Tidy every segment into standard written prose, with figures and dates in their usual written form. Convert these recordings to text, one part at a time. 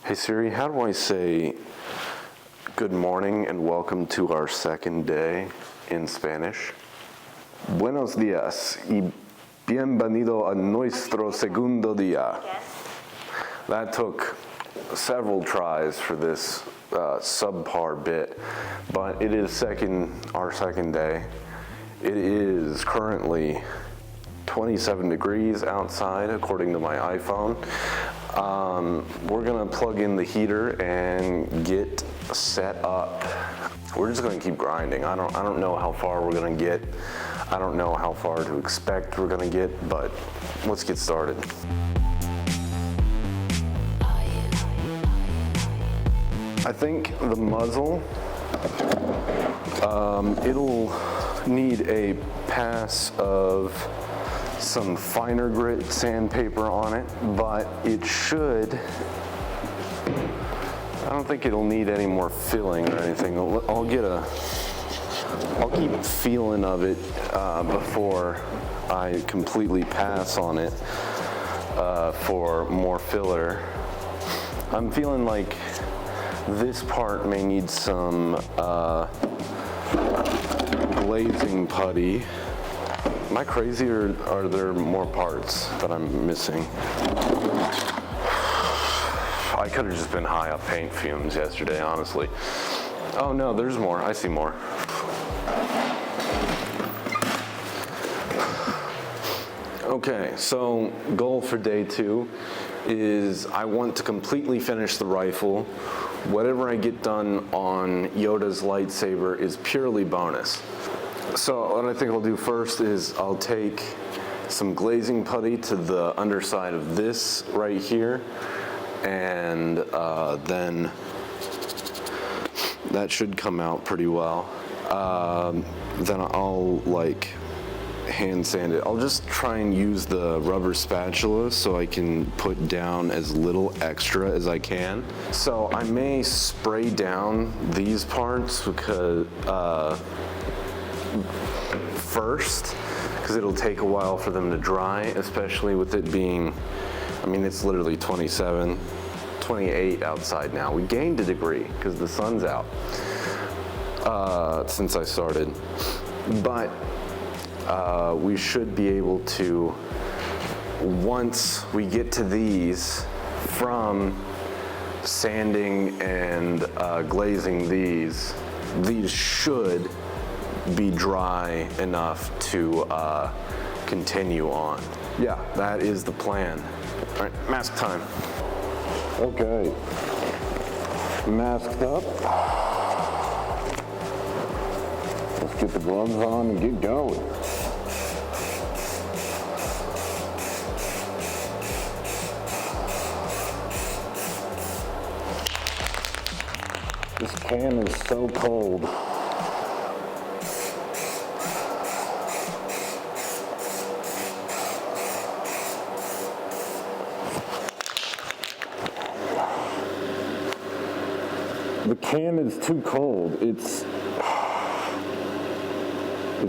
Hey Siri, how do I say good morning and welcome to our second day in Spanish? Buenos días y bienvenido a nuestro segundo día. That took several tries for this subpar bit, but it is our second day. It is currently 27 degrees outside according to my iPhone. We're gonna plug in the heater and get set up. We're just gonna keep grinding. I don't know how far we're gonna get. I don't know how far to expect we're gonna get, but let's get started. I think the muzzle, it'll need a pass of some finer grit sandpaper on it, but it should, I don't think it'll need any more filling or anything. I'll keep feeling of it before I completely pass on it for more filler. I'm feeling like this part may need some glazing putty. Am I crazy, or are there more parts that I'm missing? I could have just been high up paint fumes yesterday, honestly. Oh no, there's more. I see more. Okay, so goal for day 2 is I want to completely finish the rifle. Whatever I get done on Yoda's lightsaber is purely bonus. So what I think I'll do first is I'll take some glazing putty to the underside of this right here, and then that should come out pretty well. Then I'll hand sand it. I'll just try and use the rubber spatula so I can put down as little extra as I can. So I may spray down these parts because first, because it'll take a while for them to dry, especially with it being, I mean, it's literally 27, 28 outside now. We gained a degree because the sun's out since I started. But we should be able to, once we get to these, from sanding and glazing these should be dry enough to continue on. Yeah, that is the plan. All right, mask time. Okay, masked up. Let's get the gloves on and get going. This can is so cold. The can is too cold. It's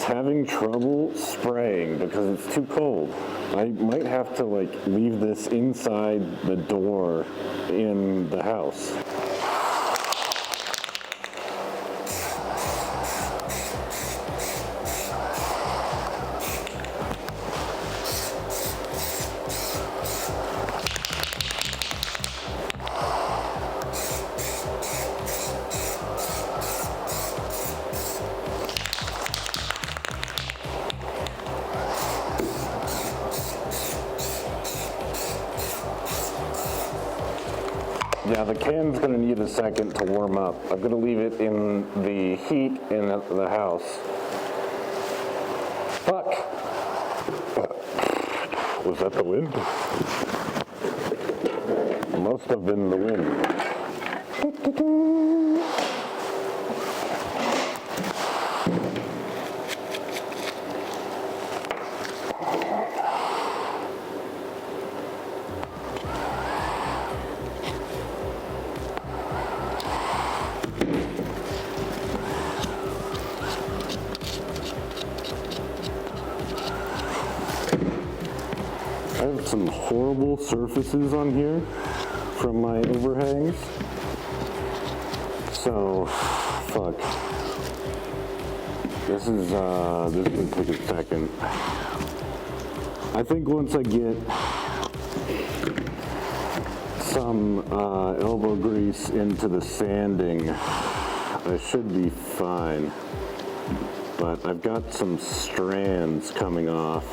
having trouble spraying because it's too cold. I might have to leave this inside the door in the house. Yeah, the can's gonna need a second to warm up. I'm gonna leave it in the heat in the house. Fuck! Was that the wind? Must have been the wind. I have some horrible surfaces on here from my overhangs. So, fuck. This is gonna take a second. I think once I get some elbow grease into the sanding, I should be fine. But I've got some strands coming off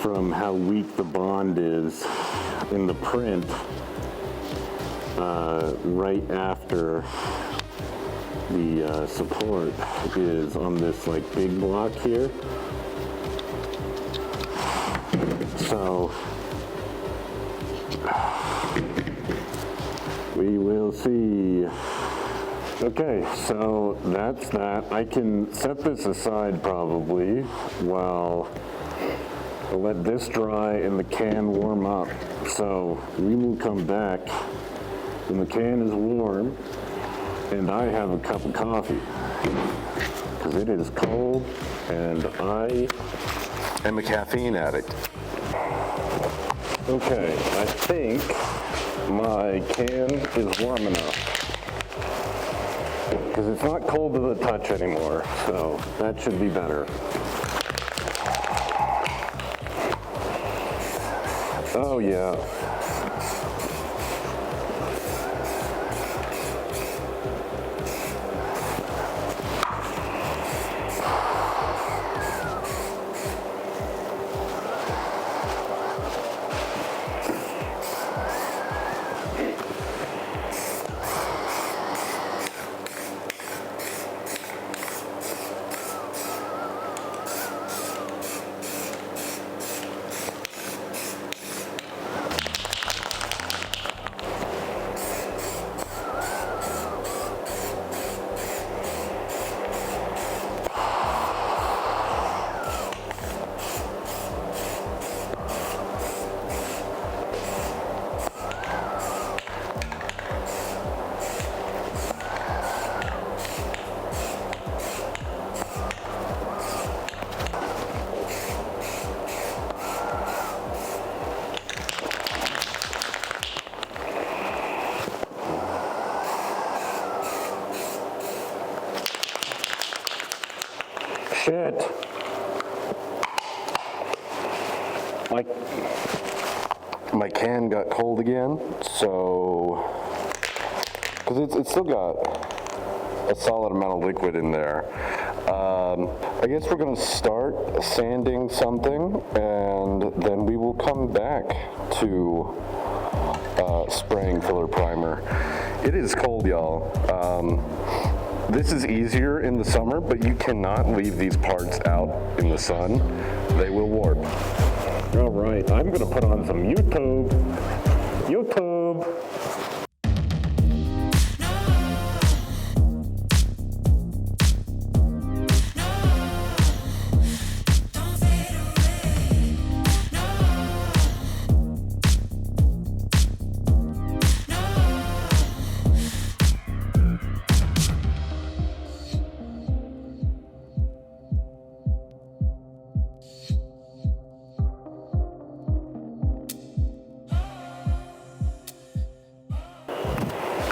from how weak the bond is in the print right after the support is on this like big block here. So we will see. Okay, so that's that. I can set this aside probably while I let this dry and the can warm up. So we will come back when the can is warm and I have a cup of coffee because it is cold and I am a caffeine addict. Okay, I think my can is warm enough because it's not cold to the touch anymore, so that should be better. Oh yeah. Shit. My can got cold again, so, because it's still got a solid amount of liquid in there. I guess we're going to start sanding something, and then we will come back to spraying filler primer. It is cold, y'all. This is easier in the summer, but you cannot leave these parts out in the sun. They will warp. All right, I'm gonna put on some YouTube.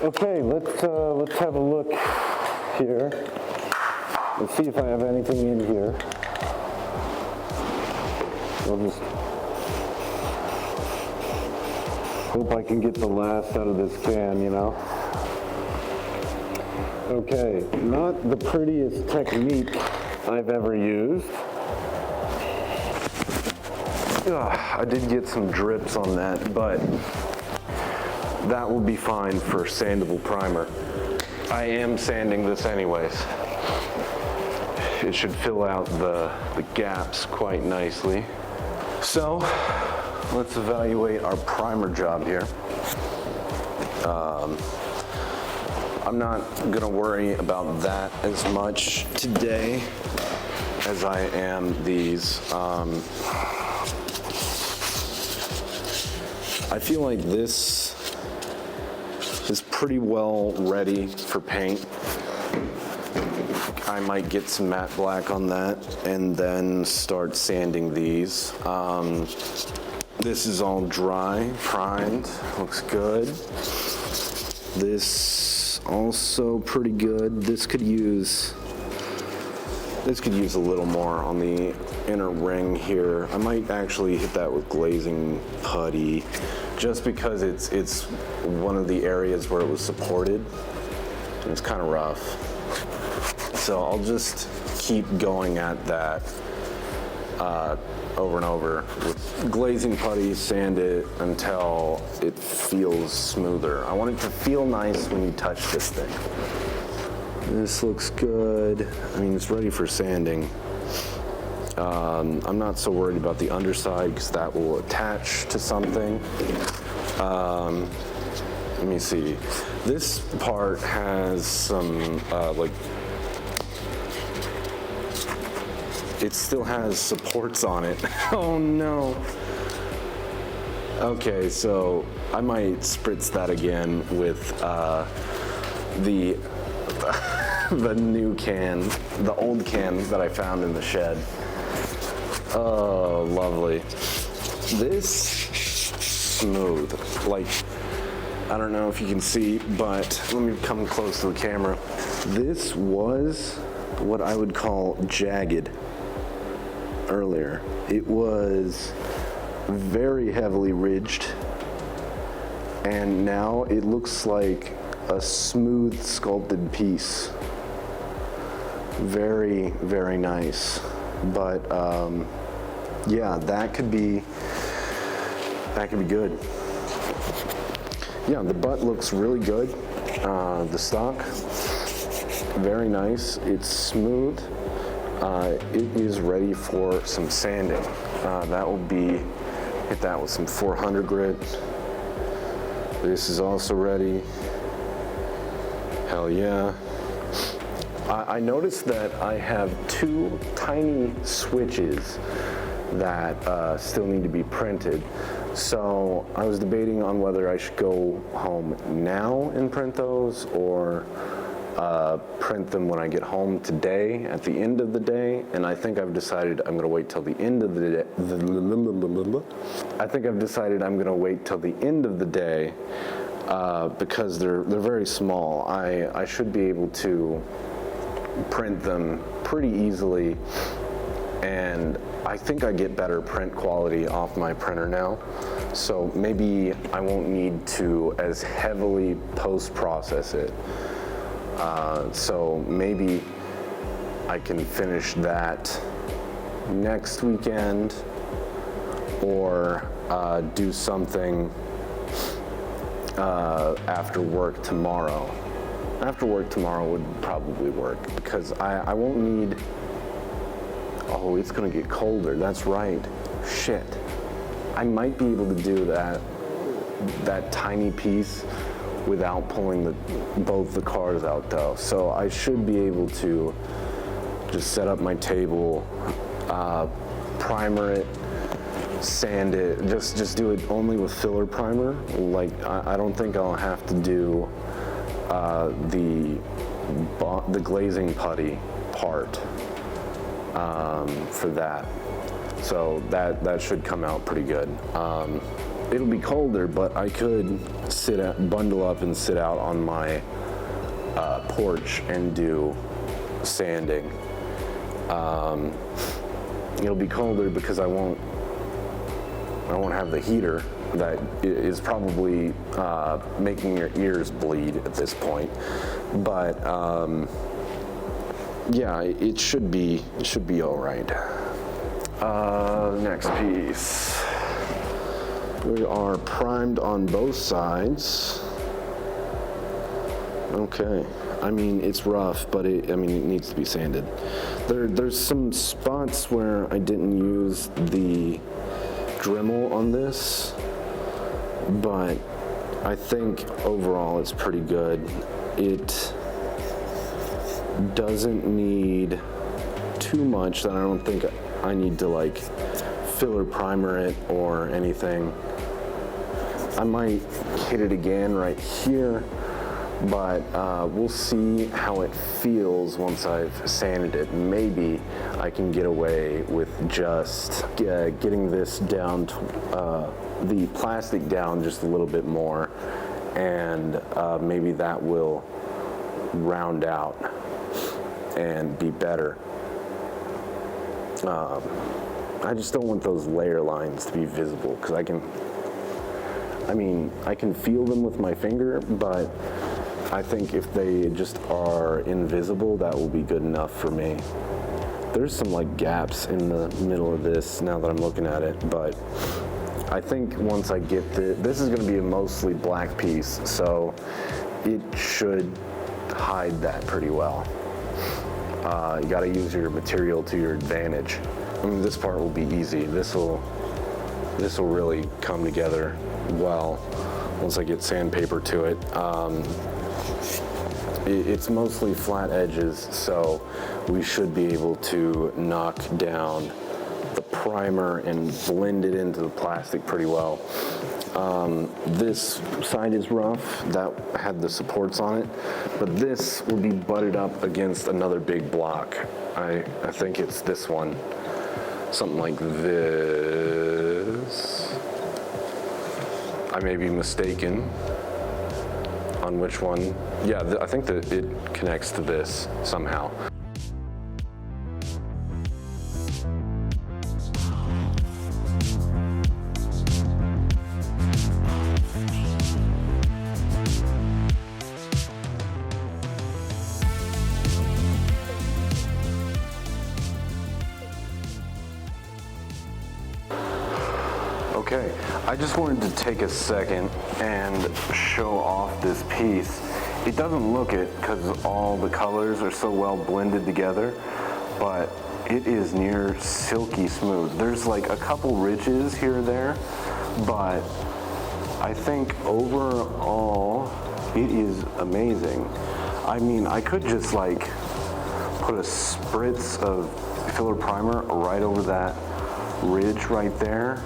Okay, let's have a look here. Let's see if I have anything in here. I'll just hope I can get the last out of this can, you know. Okay, not the prettiest technique I've ever used. I did get some drips on that, but that will be fine for sandable primer. I am sanding this anyways. It should fill out the gaps quite nicely. So, let's evaluate our primer job here. I'm not gonna worry about that as much today as I am these. I feel like this is pretty well ready for paint. I might get some matte black on that and then start sanding these. This is all dry, primed, looks good. This also pretty good. This could use a little more on the inner ring here. I might actually hit that with glazing putty, just because it's one of the areas where it was supported, and it's kind of rough. So I'll just keep going at that over and over with glazing putty, sand it until it feels smoother. I want it to feel nice when you touch this thing. This looks good. I mean, it's ready for sanding. I'm not so worried about the underside because that will attach to something. Let me see. This part has some, it still has supports on it. Oh no. Okay, so I might spritz that again with the new can, the old can that I found in the shed. Oh, lovely. This smooth, like, I don't know if you can see, but let me come close to the camera. This was what I would call jagged earlier. It was very heavily ridged, and now it looks like a smooth sculpted piece. Very, very nice. But yeah, that could be good. Yeah, the butt looks really good. The stock, very nice. It's smooth. It is ready for some sanding. That will be, hit that with some 400 grit. This is also ready. Hell yeah. I noticed that I have two tiny switches that still need to be printed. So I was debating on whether I should go home now and print those, or print them when I get home today at the end of the day. And I think I've decided I'm gonna wait till the end of the day. I think I've decided I'm gonna wait till the end of the day because they're very small. I should be able to print them pretty easily, and I think I get better print quality off my printer now, so maybe I won't need to as heavily post-process it. So maybe I can finish that next weekend, or do something after work tomorrow. After work tomorrow would probably work, because I won't need, oh, it's gonna get colder, that's right, shit. I might be able to do that tiny piece without pulling both the cars out though. So I should be able to just set up my table, primer it, sand it, just do it only with filler primer. Like, I don't think I'll have to do the glazing putty part for that. So that should come out pretty good. It'll be colder, but I could bundle up and sit out on my porch and do sanding. It'll be colder because I won't have the heater that is probably making your ears bleed at this point. But yeah, it should be all right. Next piece. We are primed on both sides. Okay. I mean, it's rough, but it needs to be sanded. There's some spots where I didn't use the Dremel on this, but I think overall it's pretty good. It doesn't need too much that I don't think I need to like filler primer it or anything. I might hit it again right here, but we'll see how it feels once I've sanded it. Maybe I can get away with just getting this down, the plastic down just a little bit more, and maybe that will round out and be better. I just don't want those layer lines to be visible, because I can feel them with my finger, but I think if they just are invisible, that will be good enough for me. There's some like gaps in the middle of this now that I'm looking at it, but I think once I get this is going to be a mostly black piece, so it should hide that pretty well. You got to use your material to your advantage. I mean, this part will be easy. This will really come together well once I get sandpaper to it. It's mostly flat edges, so we should be able to knock down the primer and blend it into the plastic pretty well. This side is rough, that had the supports on it, but this will be butted up against another big block. I think it's this one, something like this. I may be mistaken on which one. Yeah, I think that it connects to this somehow. Okay, I just wanted to take a second and show off this piece. It doesn't look it because all the colors are so well blended together, but it is near silky smooth. There's like a couple ridges here or there, but I think overall it is amazing. I mean, I could just like put a spritz of filler primer right over that ridge right there,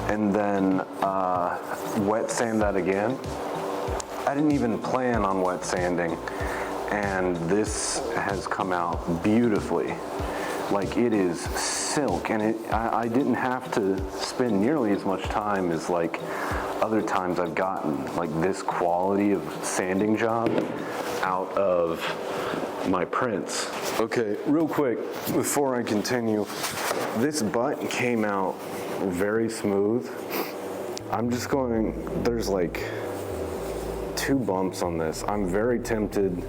and then wet sand that again. I didn't even plan on wet sanding, and this has come out beautifully. Like, it is silk, and I didn't have to spend nearly as much time as like other times I've gotten like this quality of sanding job out of my prints. Okay, real quick before I continue, this butt came out very smooth. I'm just going, there's like 2 bumps on this. I'm very tempted,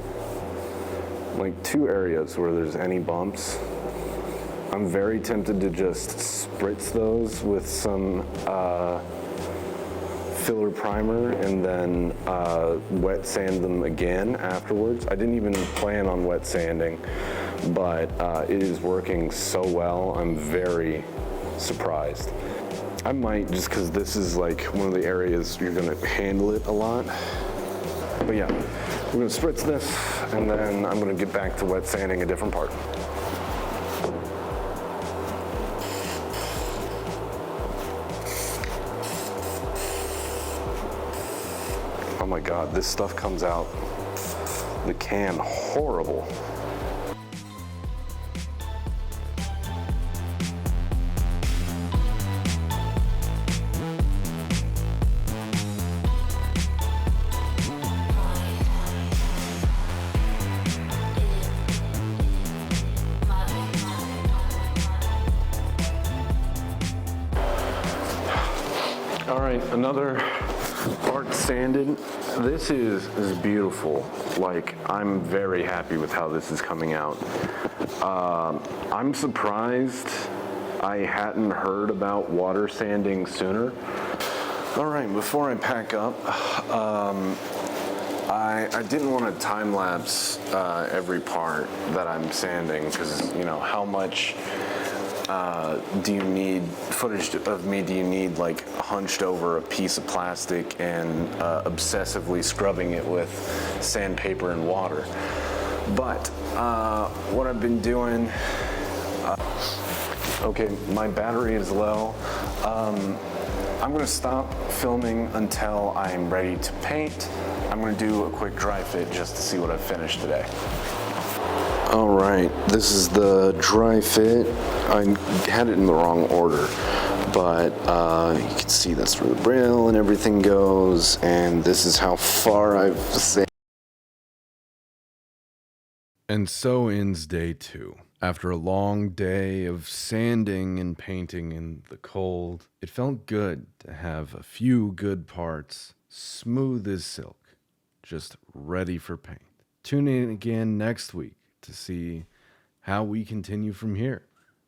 like 2 areas where there's any bumps. I'm very tempted to just spritz those with some filler primer and then wet sand them again afterwards. I didn't even plan on wet sanding, but it is working so well. I'm very surprised. I might, just because this is like one of the areas you're gonna handle it a lot. But yeah, we're gonna spritz this, and then I'm gonna get back to wet sanding a different part. Oh my God, this stuff comes out the can horrible. All right, another part sanded. This is beautiful. Like, I'm very happy with how this is coming out. I'm surprised I hadn't heard about water sanding sooner. All right, before I pack up, I didn't want to time lapse every part that I'm sanding, because, you know, how much footage of me do you need like hunched over a piece of plastic and obsessively scrubbing it with sandpaper and water? But what I've been doing, okay, my battery is low. I'm gonna stop filming until I'm ready to paint. I'm gonna do a quick dry fit just to see what I've finished today. All right, this is the dry fit. I had it in the wrong order, but you can see that's where the braille and everything goes, and this is how far I've sanded. And so ends day 2. After a long day of sanding and painting in the cold, it felt good to have a few good parts, smooth as silk, just ready for paint. Tune in again next week to see how we continue from here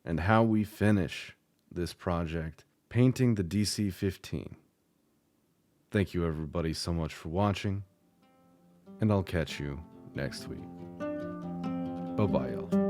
and how we finish this project, painting the DC-15. Thank you everybody so much for watching, and I'll catch you next week. Bye-bye, y'all.